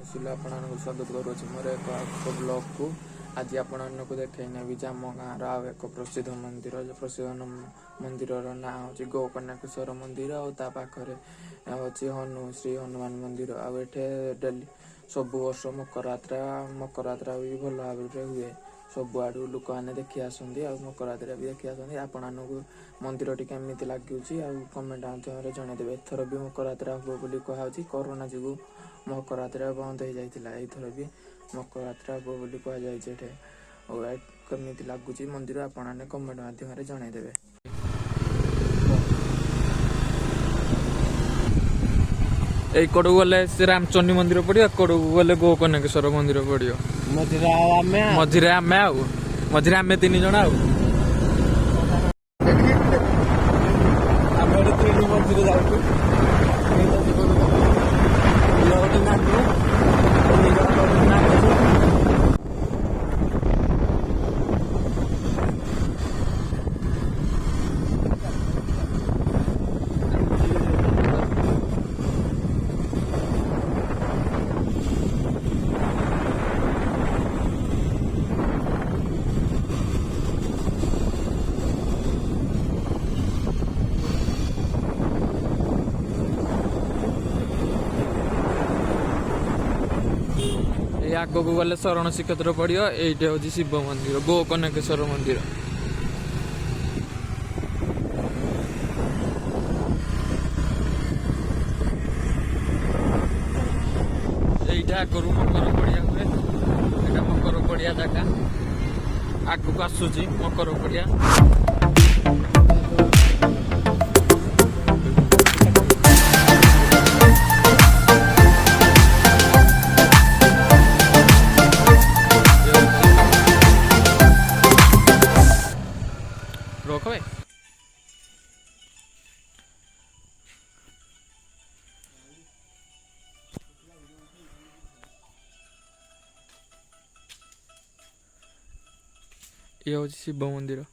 ଆସିଲେ ଆପଣମାନଙ୍କୁ ସ୍ୱାଗତ କରୁଅଛି ମୋର ଏକ ବ୍ଲଗ୍ को। आज आपको देखी नेबी आम गाँव आउ एक प्रसिद्ध मंदिर मंदिर ना हूँ गोकर्णेश्वर मंदिर आखरे हूँ श्री हनुमान मंदिर आठे डेली सब वर्ष मकरयात्रा भी भल भाव हुए सब आड़ू लोक मैंने देखी आसती मकरयात्रा भी देखी आसती आपण मंदिर टी केमी लगे कमेंट माध्यम जनईदेवे एथर भी मकरयात्रा हम बोली कहुच्छी कोरोना जो मकरयात्रा बंद हो जाता एथर भी मकरयात्रा हम बोली कहुचे कमी लगुच मंदिर आपने कमेंट माध्यम जनईदेवे। कड़ू गले रामचंडी मंदिर पड़ो कड़ू गले गोकर्णेश्वर मंदिर पड़ो मझे आम तीन जन मंदिर जाऊँ आग को गले शरण श्रीक्षेत्र पड़ो ये हूँ शिव मंदिर गोकर्णेश्वर मंदिर। ये आगु मकर पड़िया हुए यहाँ मकर पड़िया जगह आग को आसूची मकर पड़िया रोक भाई ये हूँ शिव मंदिर।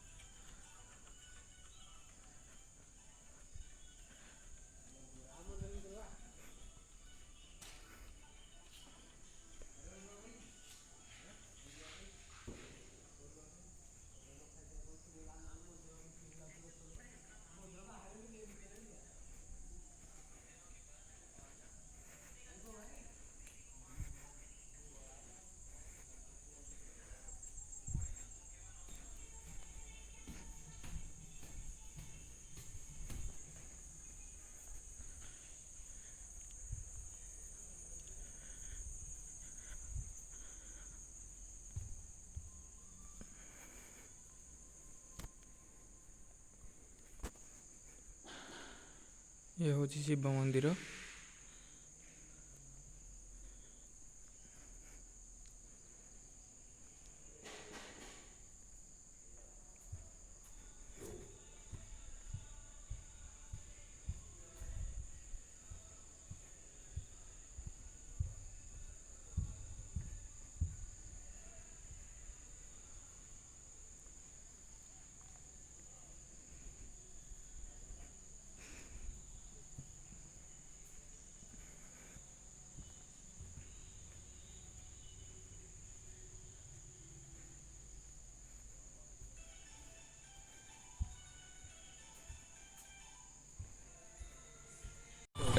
ये हूँ शिव मंदिर।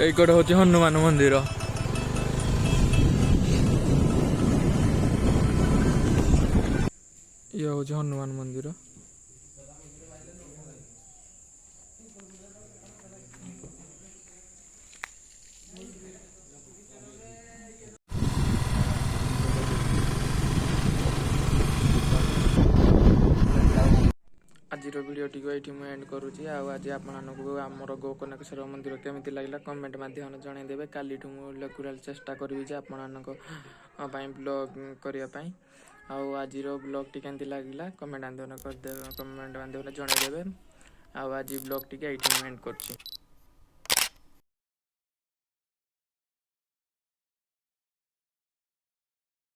ये हूँ हनुमान मंदिर। ये हूँ हनुमान मंदिर। आज वीडियो टी ये मुझे एंड करुँची आज आपको आमर गोकर्णेश्वर मंदिर केमी लगे कमेंट माध्यम जनईदेवे काली रेगुलर चेष्टा करी आपण ब्लॉग करने आज ब्लॉग टी केमती लगे कमेंट माध्यम जनईदेवे आज ब्लॉग टी ये एंड करुँची।